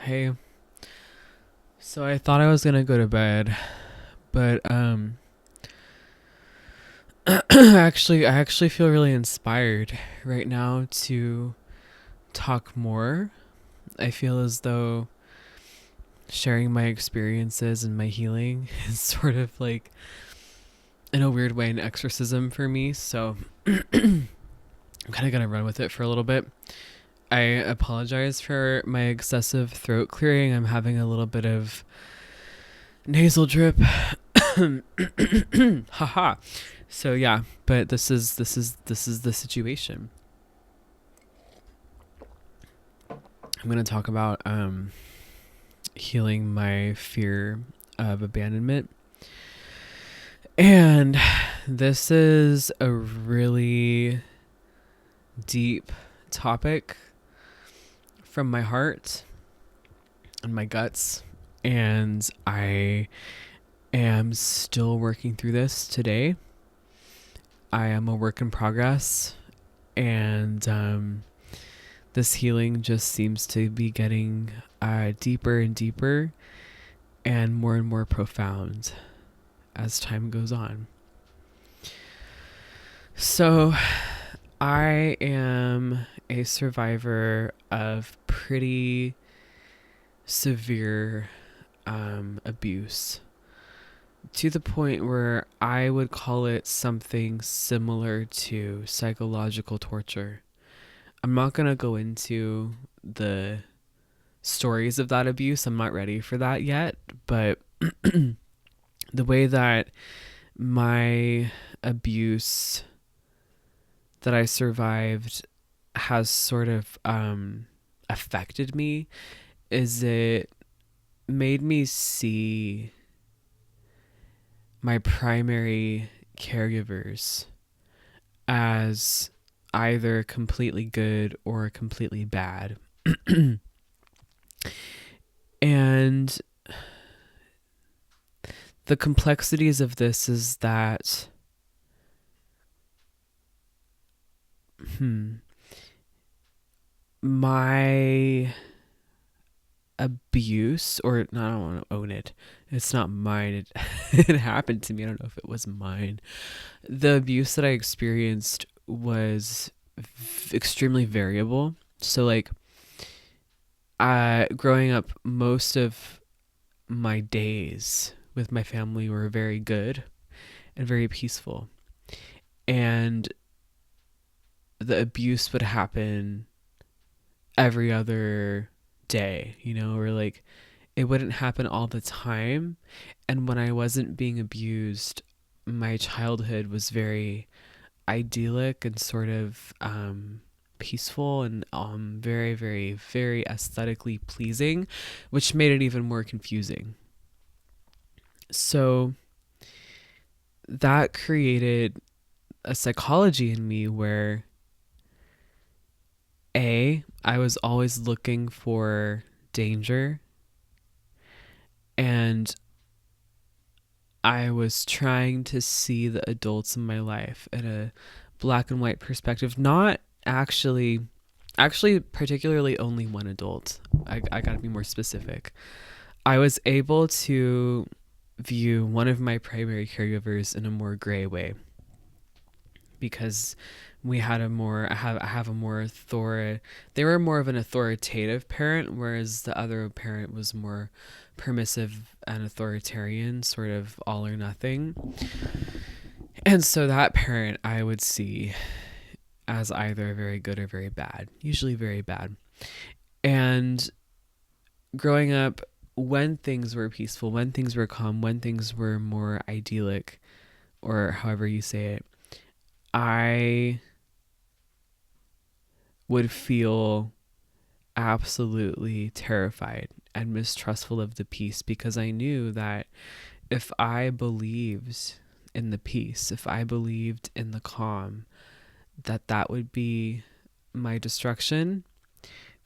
Hey, so I thought I was gonna go to bed, but I actually feel really inspired right now to talk more. I feel as though sharing my experiences and my healing is sort of like, in a weird way, an exorcism for me. So I'm kind of gonna run with it for a little bit. I apologize for my excessive throat clearing. I'm having a little bit of nasal drip. Haha. So yeah, but this is the situation. I'm gonna talk about healing my fear of abandonment, and this is a really deep topic from my heart and my guts, and I am still working through this today. I am a work in progress, and this healing just seems to be getting deeper and deeper and more profound as time goes on. So, I am a survivor of pretty severe abuse, to the point where I would call it something similar to psychological torture. I'm not going to go into the stories of that abuse. I'm not ready for that yet. But the way that my abuse that I survived has sort of affected me is it made me see my primary caregivers as either completely good or completely bad. And the complexities of this is that my abuse, or no, I don't want to own it. It's not mine. It happened to me. I don't know if it was mine. The abuse that I experienced was extremely variable. So, like, growing up, most of my days with my family were very good and very peaceful. And the abuse would happen every other day, or like it wouldn't happen all the time. And when I wasn't being abused, my childhood was very idyllic and sort of peaceful and very, very, very aesthetically pleasing, which made it even more confusing. So that created a psychology in me where I was always looking for danger, and I was trying to see the adults in my life at a black and white perspective, not actually particularly only one adult. I got to be more specific. I was able to view one of my primary caregivers in a more gray way, because we had I have a more they were more of an authoritative parent, whereas the other parent was more permissive and authoritarian, sort of all or nothing. And so that parent I would see as either very good or very bad, usually very bad. And growing up, when things were peaceful, when things were calm, when things were more idyllic, or however you say it, I would feel absolutely terrified and mistrustful of the peace, because I knew that if I believed in the peace, if I believed in the calm, that would be my destruction,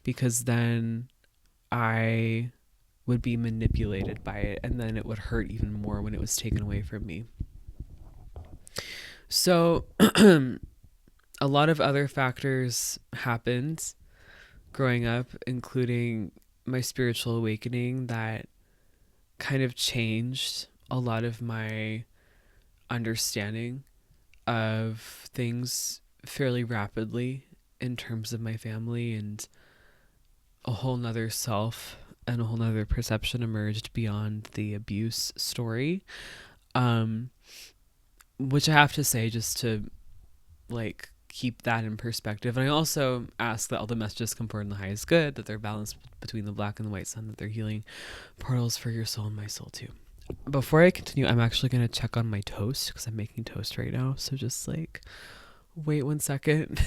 because then I would be manipulated by it, and then it would hurt even more when it was taken away from me. So a lot of other factors happened growing up, including my spiritual awakening that kind of changed a lot of my understanding of things fairly rapidly in terms of my family, and a whole nother self and a whole nother perception emerged beyond the abuse story. Um, which I have to say, just to like keep that in perspective. And I also ask that all the messages come forward in the highest good, that they're balanced between the black and the white sun, that they're healing portals for your soul and my soul too. Before I continue, I'm actually going to check on my toast because I'm making toast right now. So just like wait 1 second.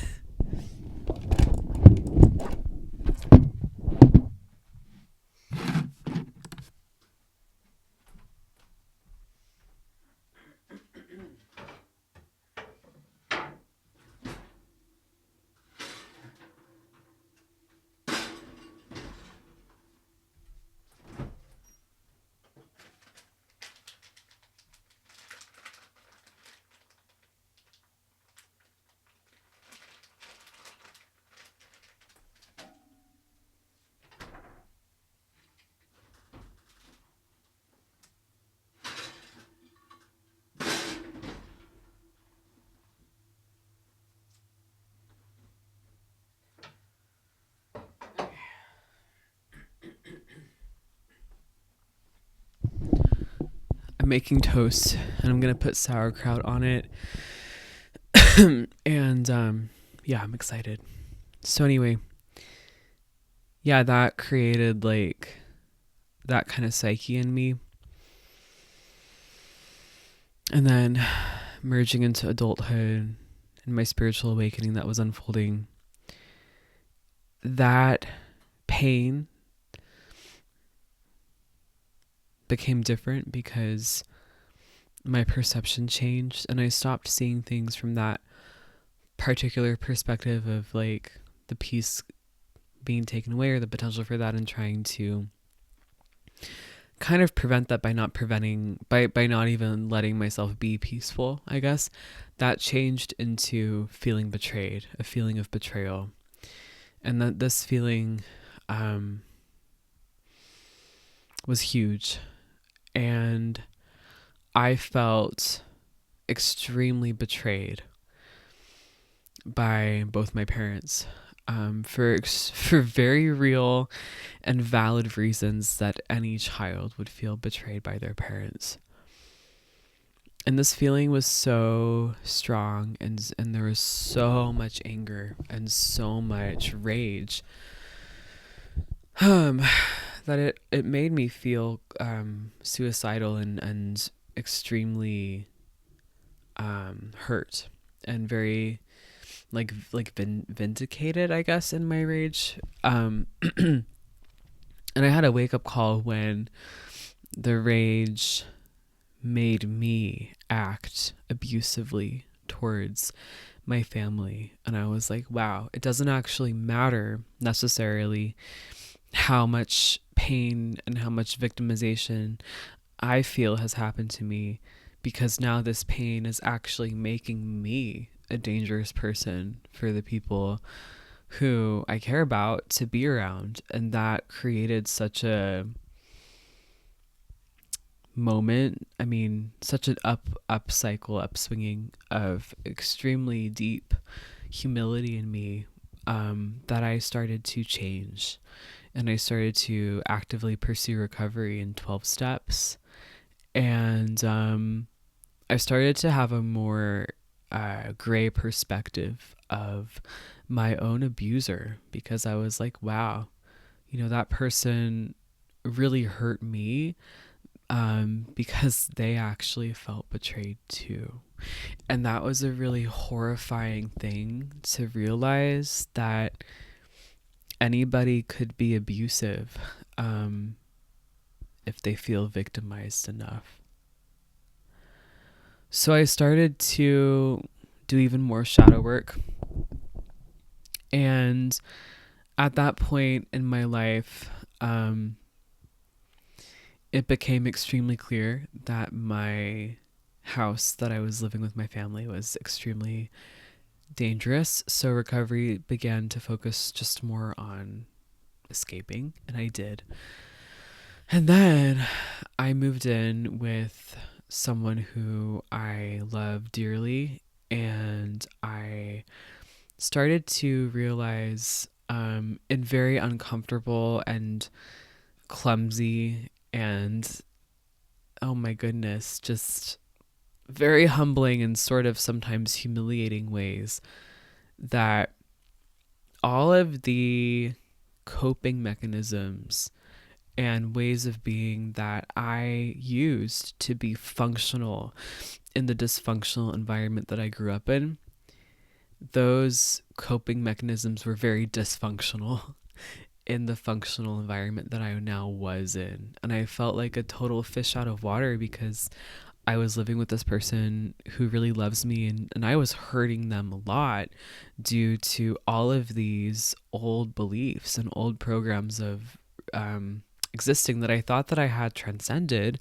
I'm making toast and I'm going to put sauerkraut on it. And yeah, I'm excited. So anyway, yeah, that created like that kind of psyche in me. And then merging into adulthood and my spiritual awakening that was unfolding, that pain became different because my perception changed and I stopped seeing things from that particular perspective of like the peace being taken away or the potential for that, and trying to kind of prevent that by not even letting myself be peaceful, I guess. That changed into feeling betrayed, a feeling of betrayal. And that this feeling was huge. And I felt extremely betrayed by both my parents, for very real and valid reasons that any child would feel betrayed by their parents. And this feeling was so strong, and there was so much anger and so much rage, that it made me feel suicidal and extremely hurt and very like been vindicated, I guess, in my rage. And I had a wake up call when the rage made me act abusively towards my family. And I was like, wow, it doesn't actually matter necessarily how much pain and how much victimization I feel has happened to me, because now this pain is actually making me a dangerous person for the people who I care about to be around. And that created such a moment. I mean, such an upswinging of extremely deep humility in me, that I started to change. And I started to actively pursue recovery in 12 steps. And I started to have a more gray perspective of my own abuser, because I was like, wow, that person really hurt me, because they actually felt betrayed too. And that was a really horrifying thing to realize, that anybody could be abusive if they feel victimized enough. So I started to do even more shadow work. And at that point in my life, it became extremely clear that my house that I was living with my family was extremely dangerous. So recovery began to focus just more on escaping, and I did. And then I moved in with someone who I love dearly, and I started to realize in very uncomfortable and clumsy and, oh my goodness, just very humbling and sort of sometimes humiliating ways that all of the coping mechanisms and ways of being that I used to be functional in the dysfunctional environment that I grew up in, those coping mechanisms were very dysfunctional in the functional environment that I now was in. And I felt like a total fish out of water because I was living with this person who really loves me, and I was hurting them a lot due to all of these old beliefs and old programs of existing that I thought that I had transcended.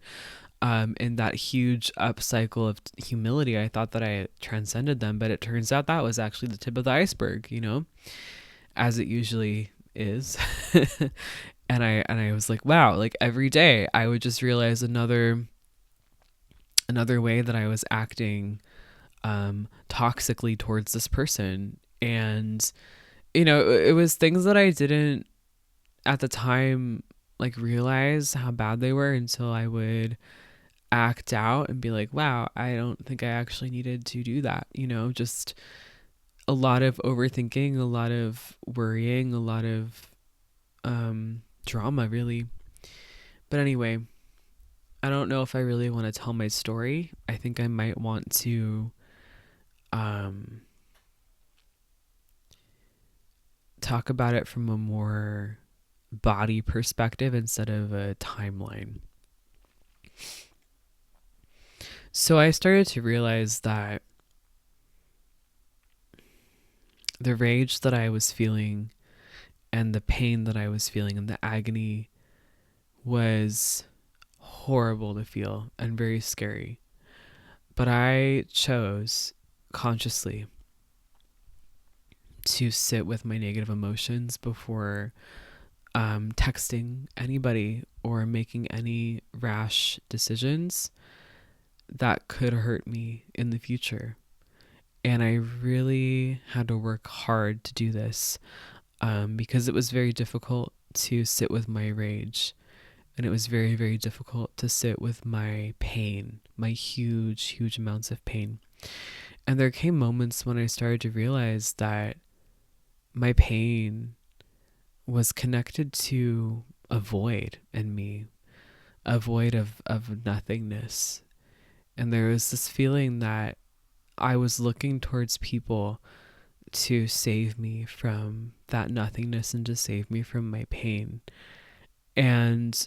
In that huge upcycle of humility, I thought that I had transcended them, but it turns out that was actually the tip of the iceberg, as it usually is. And I was like, wow, like every day I would just realize another way that I was acting toxically towards this person. And it was things that I didn't at the time like realize how bad they were until I would act out and be like, wow, I don't think I actually needed to do that. Just a lot of overthinking, a lot of worrying, a lot of drama, really. But anyway, I don't know if I really want to tell my story. I think I might want to talk about it from a more body perspective instead of a timeline. So I started to realize that the rage that I was feeling and the pain that I was feeling and the agony was horrible to feel and very scary. But I chose consciously to sit with my negative emotions before texting anybody or making any rash decisions that could hurt me in the future. And I really had to work hard to do this because it was very difficult to sit with my rage. And it was very, very difficult to sit with my pain, my huge, huge amounts of pain. And there came moments when I started to realize that my pain was connected to a void in me, a void of nothingness. And there was this feeling that I was looking towards people to save me from that nothingness and to save me from my pain. And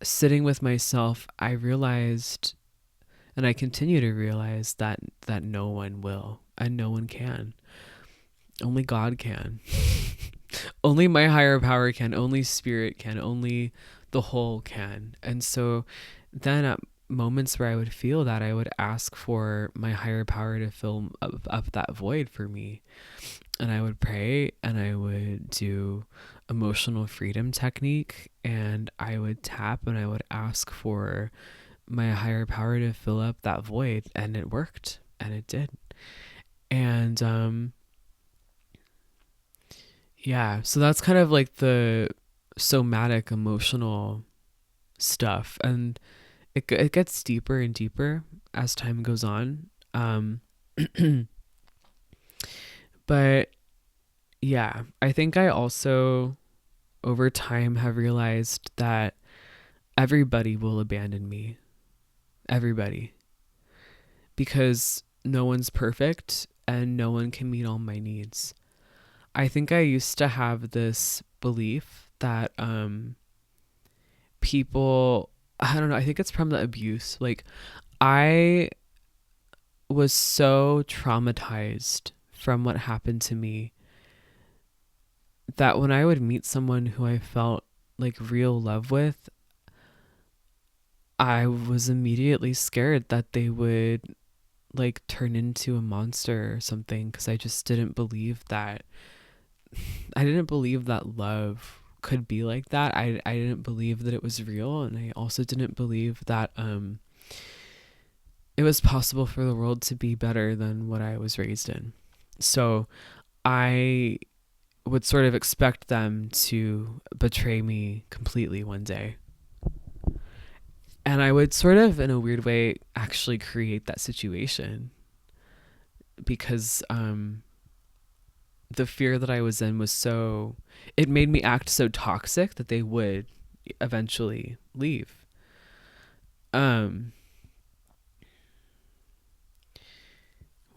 sitting with myself, I realized, and I continue to realize, that no one will and no one can. Only God can. Only my higher power can. Only spirit can. Only the whole can. And so then at moments where I would feel that, I would ask for my higher power to fill up that void for me. And I would pray, and I would do emotional freedom technique, and I would tap, and I would ask for my higher power to fill up that void, and it worked, and it did. And yeah, so that's kind of like the somatic emotional stuff, and it gets deeper and deeper as time goes on. But yeah, I think I also over time have realized that everybody will abandon me. Everybody. Because no one's perfect and no one can meet all my needs. I think I used to have this belief that people, I don't know, I think it's from the abuse. Like, I was so traumatized from what happened to me that when I would meet someone who I felt like real love with, I was immediately scared that they would like turn into a monster or something, because I just didn't believe that. I didn't believe that love could be like that. I didn't believe that it was real, and I also didn't believe that it was possible for the world to be better than what I was raised in. So I would sort of expect them to betray me completely one day. And I would sort of, in a weird way, actually create that situation because the fear that I was in was so, it made me act so toxic that they would eventually leave. What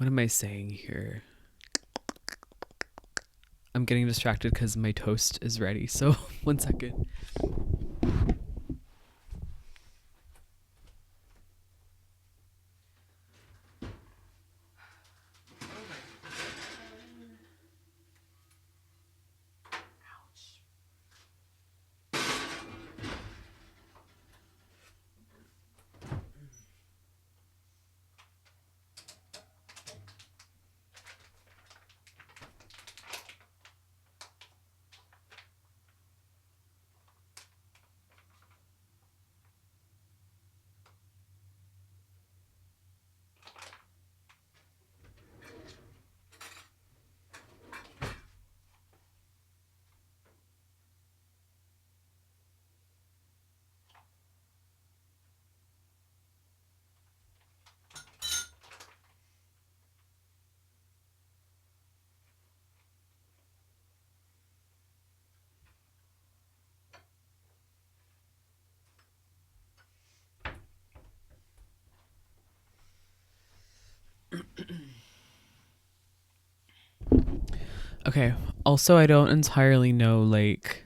am I saying here? I'm getting distracted because my toast is ready. So 1 second. Okay. Also, I don't entirely know, like,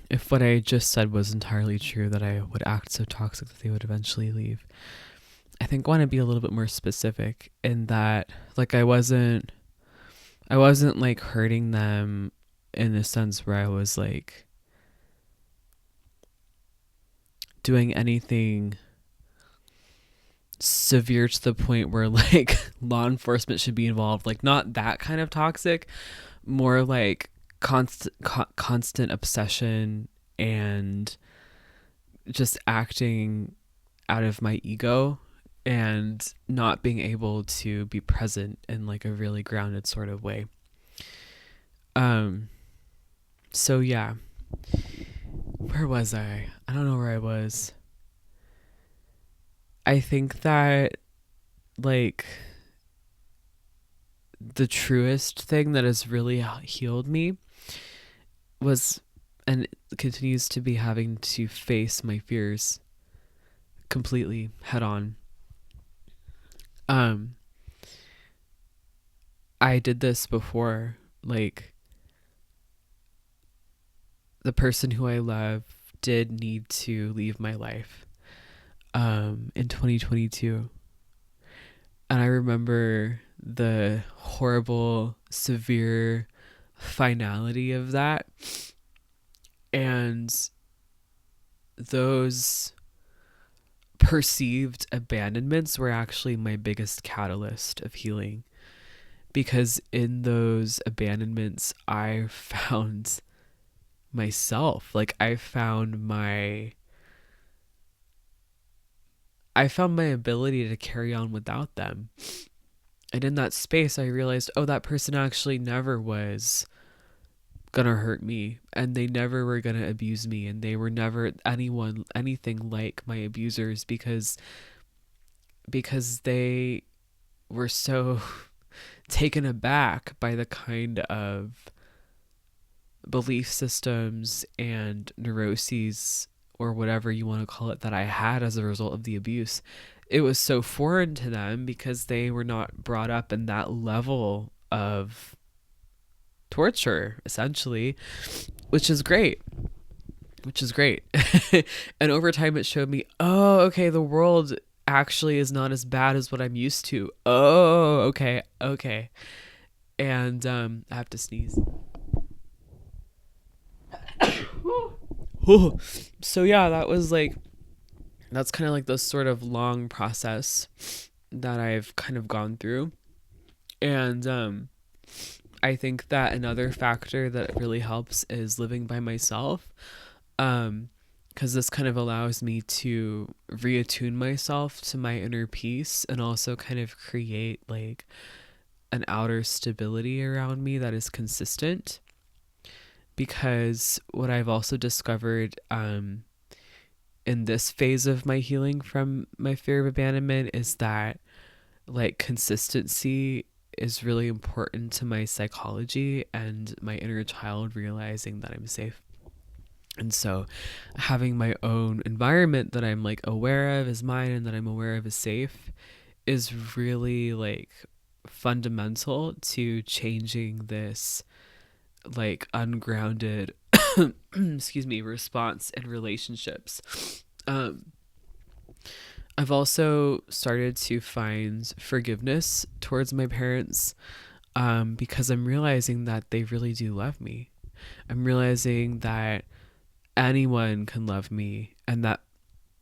if what I just said was entirely true, that I would act so toxic that they would eventually leave. I think I want to be a little bit more specific in that, like, I wasn't like hurting them in a sense where I was like doing anything severe to the point where like law enforcement should be involved. Like, not that kind of toxic, more like constant obsession and just acting out of my ego and not being able to be present in like a really grounded sort of way. So yeah, where was I don't know where I was. I think that, like, the truest thing that has really healed me was, and continues to be, having to face my fears completely head on. um I did this before. Like, the person who I love did need to leave my life in 2022. And I remember the horrible, severe finality of that. And those perceived abandonments were actually my biggest catalyst of healing. Because in those abandonments, I found myself. Like, I found my ability to carry on without them. And in that space, I realized, oh, that person actually never was gonna hurt me, and they never were gonna abuse me, and they were never anything like my abusers, because they were so taken aback by the kind of belief systems and neuroses, or whatever you want to call it, that I had as a result of the abuse. It was so foreign to them because they were not brought up in that level of torture, essentially, which is great. Which is great. And over time, it showed me, oh, okay, the world actually is not as bad as what I'm used to. Oh, okay, okay. And I have to sneeze. So yeah, that's kind of like this sort of long process that I've kind of gone through. And I think that another factor that really helps is living by myself. Um, because this kind of allows me to reattune myself to my inner peace and also kind of create like an outer stability around me that is consistent. Because what I've also discovered in this phase of my healing from my fear of abandonment is that like consistency is really important to my psychology and my inner child realizing that I'm safe. And so having my own environment that I'm like aware of is mine and that I'm aware of is safe is really like fundamental to changing this like ungrounded excuse me response in relationships. um I've also started to find forgiveness towards my parents, because I'm realizing that they really do love me. I'm realizing that anyone can love me and that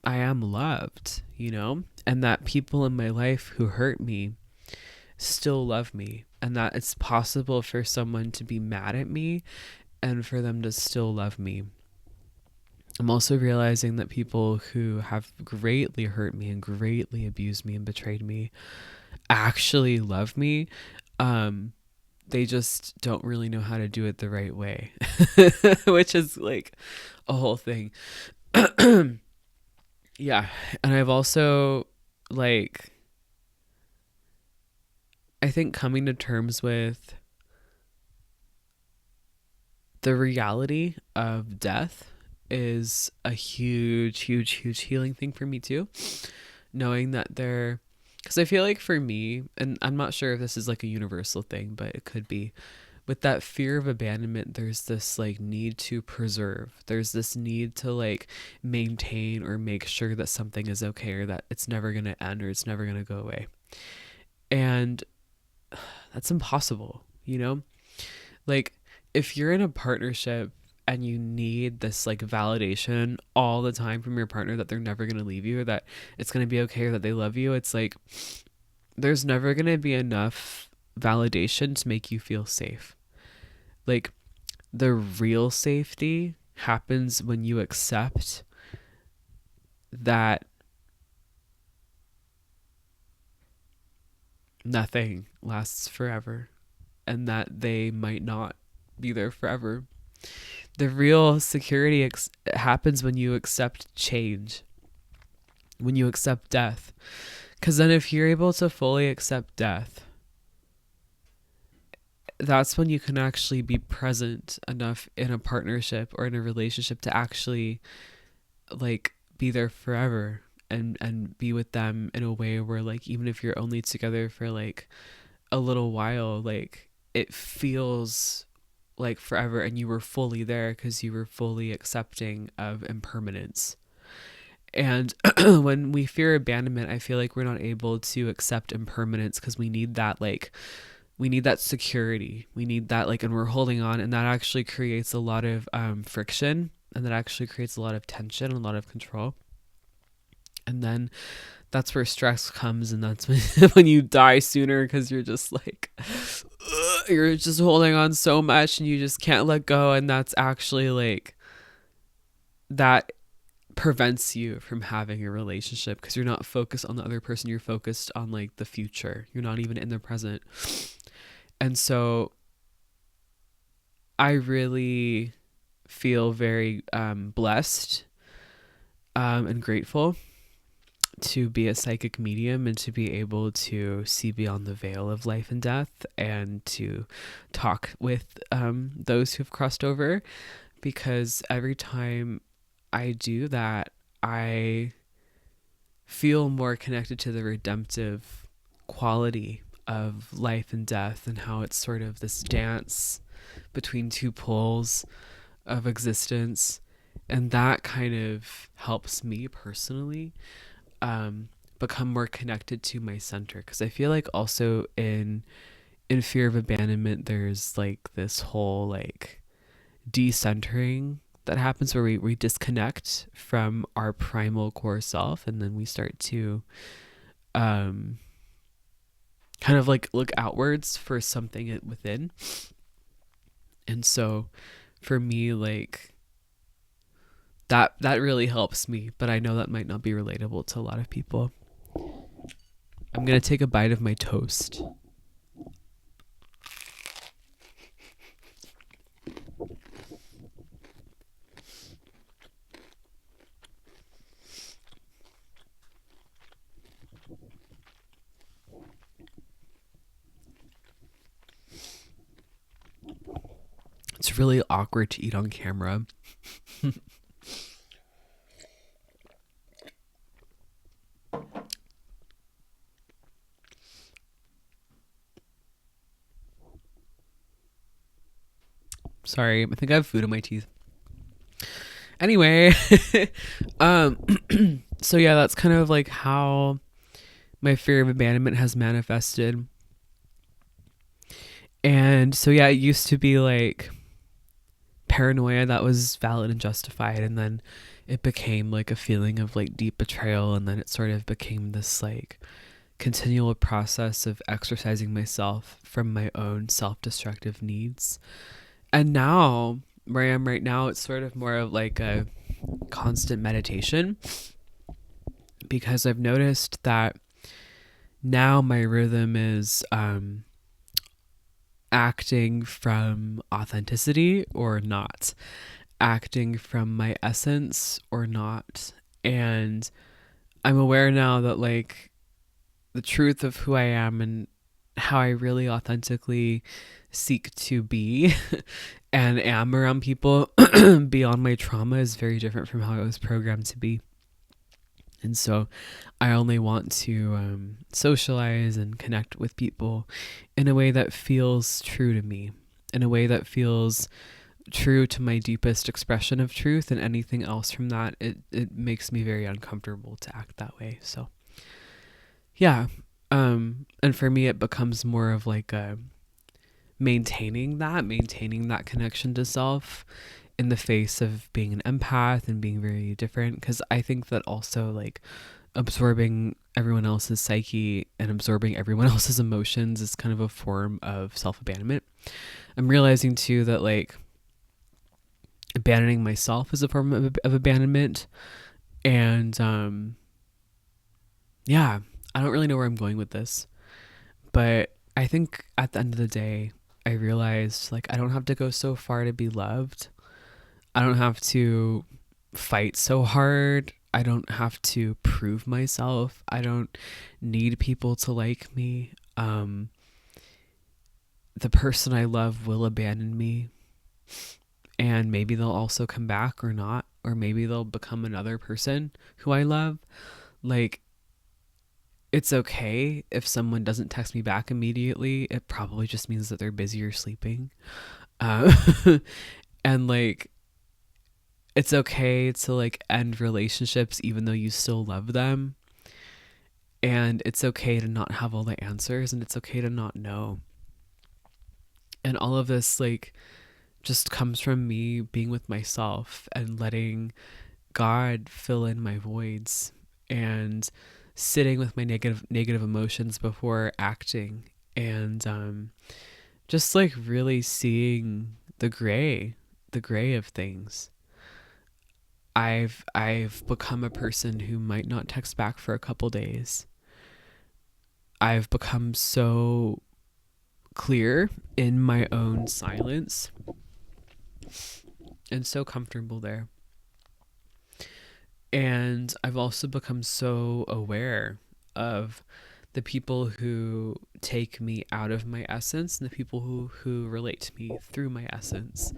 I am loved, you know, and that people in my life who hurt me still love me, and that it's possible for someone to be mad at me and for them to still love me. I'm also realizing that people who have greatly hurt me and greatly abused me and betrayed me actually love me. Um, they just don't really know how to do it the right way, which is like a whole thing. Yeah. And I've also, like, I think coming to terms with the reality of death is a huge, huge, huge healing thing for me too. Knowing that because I feel like for me, and I'm not sure if this is like a universal thing, but it could be, with that fear of abandonment, there's this like need to preserve. There's this need to like maintain or make sure that something is okay or that it's never going to end or it's never going to go away. And that's impossible, you know? Like, if you're in a partnership and you need this like validation all the time from your partner that they're never going to leave you or that it's going to be okay or that they love you, it's like there's never going to be enough validation to make you feel safe. Like, the real safety happens when you accept that nothing lasts forever and that they might not be there forever. The real security happens when you accept change, when you accept death. Because then, if you're able to fully accept death, that's when you can actually be present enough in a partnership or in a relationship to actually like be there forever and be with them in a way where like even if you're only together for like a little while, like it feels like forever and you were fully there because you were fully accepting of impermanence. And when we fear abandonment, I feel like we're not able to accept impermanence because we need that like we need that security. We need that like, and we're holding on, and that actually creates a lot of friction, and that actually creates a lot of tension and a lot of control. And then that's where stress comes, and that's when you die sooner because you're just like you're just holding on so much and you just can't let go, and that's actually like that prevents you from having a relationship because you're not focused on the other person, you're focused on like the future, you're not even in the present. And so I really feel very blessed and grateful to be a psychic medium and to be able to see beyond the veil of life and death and to talk with those who've crossed over, because every time I do that, I feel more connected to the redemptive quality of life and death and how it's sort of this dance between two poles of existence. And that kind of helps me personally become more connected to my center, because I feel like also in fear of abandonment there's like this whole like decentering that happens where we disconnect from our primal core self, and then we start to kind of like look outwards for something within. And so for me, like that really helps me, but I know that might not be relatable to a lot of people. I'm going to take a bite of my toast. It's really awkward to eat on camera. Sorry, I think I have food in my teeth. Anyway, um, so yeah, that's kind of like how my fear of abandonment has manifested. And so yeah, it used to be like paranoia that was valid and justified, and then it became like a feeling of like deep betrayal, and then it sort of became this like continual process of exercising myself from my own self-destructive needs. And now, where I am right now, it's sort of more of like a constant meditation, because I've noticed that now my rhythm is acting from authenticity or not, acting from my essence or not. And I'm aware now that like the truth of who I am and how I really authentically seek to be and am around people beyond my trauma is very different from how I was programmed to be. And so I only want to socialize and connect with people in a way that feels true to me, in a way that feels true to my deepest expression of truth, and anything else from that, it makes me very uncomfortable to act that way. So yeah. And for me, it becomes more of like a maintaining that connection to self in the face of being an empath and being very different. Because I think that also like absorbing everyone else's psyche and absorbing everyone else's emotions is kind of a form of self-abandonment. I'm realizing too that like abandoning myself is a form of abandonment. And yeah, I don't really know where I'm going with this, but I think at the end of the day, I realized like I don't have to go so far to be loved. I don't have to fight so hard. I don't have to prove myself. I don't need people to like me. The person I love will abandon me, and maybe they'll also come back or not, or maybe they'll become another person who I love. Like, it's okay if someone doesn't text me back immediately. It probably just means that they're busy or sleeping. Uh, and like, it's okay to like end relationships even though you still love them. And it's okay to not have all the answers, and it's okay to not know. And all of this like just comes from me being with myself and letting God fill in my voids, and sitting with my negative emotions before acting, and just like really seeing the gray of things. I've become a person who might not text back for a couple days. I've become so clear in my own silence and so comfortable there. And I've also become so aware of the people who take me out of my essence and the people who relate to me through my essence.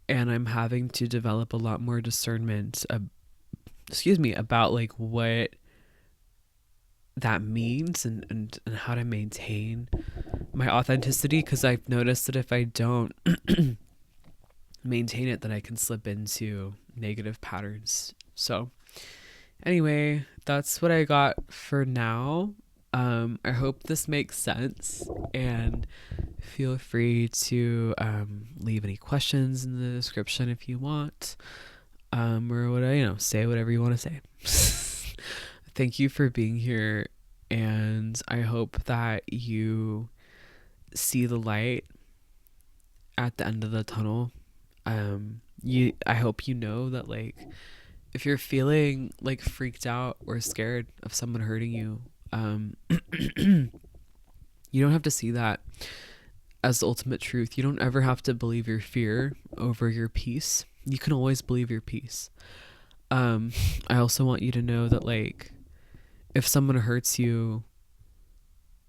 And I'm having to develop a lot more discernment, about like what that means, and how to maintain my authenticity. Because I've noticed that if I don't maintain it, then I can slip into negative patterns. So anyway, that's what I got for now. I hope this makes sense, and feel free to leave any questions in the description if you want, or say whatever you want to say. Thank you for being here, and I hope that you see the light at the end of the tunnel. I hope you know that, like, if you're feeling like freaked out or scared of someone hurting you, you don't have to see that as the ultimate truth. You don't ever have to believe your fear over your peace. You can always believe your peace. I also want you to know that, like, if someone hurts you,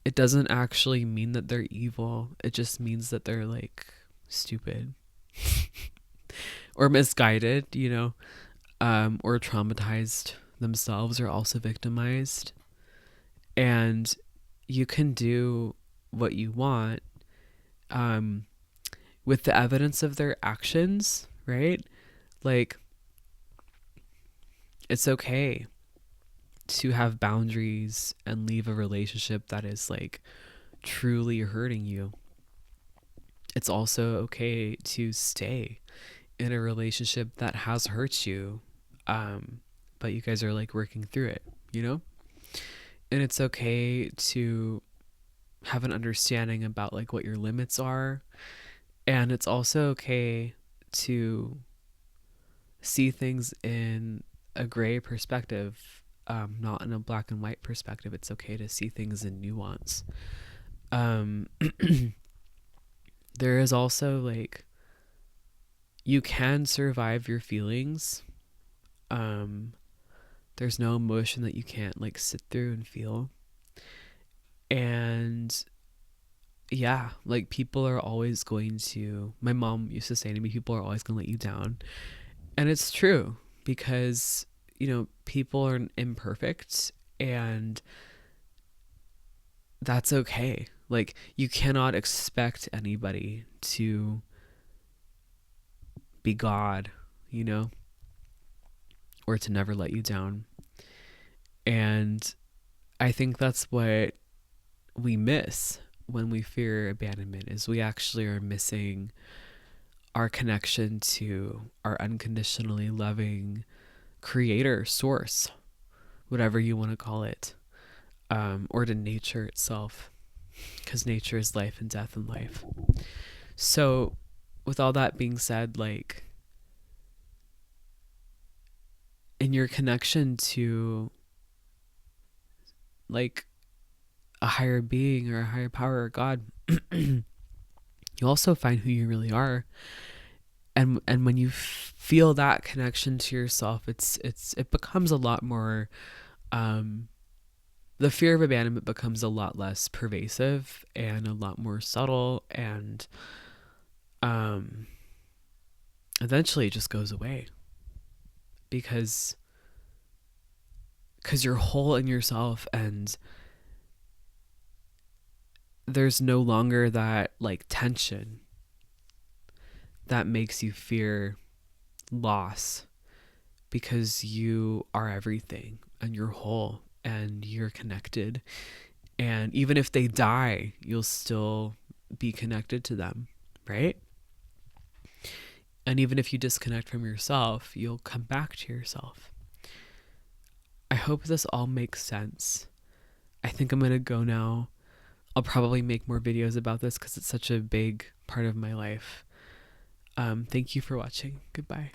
it doesn't actually mean that they're evil. It just means that they're, like, stupid or misguided, or traumatized themselves, or also victimized. And you can do what you want with the evidence of their actions, right? Like, it's okay to have boundaries and leave a relationship that is, like, truly hurting you. It's also okay to stay in a relationship that has hurt you, but you guys are, like, working through it, And it's okay to have an understanding about, like, what your limits are. And it's also okay to see things in a gray perspective, not in a black and white perspective. It's okay to see things in nuance. There is also, like, you can survive your feelings. There's no emotion that you can't, like, sit through and feel. And yeah, like, people are always going to, my mom used to say to me, people are always going to let you down. And it's true, because, people are imperfect, and that's okay. Like, you cannot expect anybody to be God, or to never let you down. And I think that's what we miss when we fear abandonment, is we actually are missing our connection to our unconditionally loving creator, source, whatever you want to call it, or to nature itself, because nature is life and death and life. So with all that being said, like, in your connection to, like, a higher being or a higher power or God, you also find who you really are. And when you feel that connection to yourself, it becomes a lot more, the fear of abandonment becomes a lot less pervasive and a lot more subtle, and eventually it just goes away, because you're whole in yourself, and there's no longer that, like, tension that makes you fear loss, because you are everything, and you're whole, and you're connected. And even if they die, you'll still be connected to them, right? And even if you disconnect from yourself, you'll come back to yourself. I hope this all makes sense. I think I'm going to go now. I'll probably make more videos about this because it's such a big part of my life. Thank you for watching. Goodbye.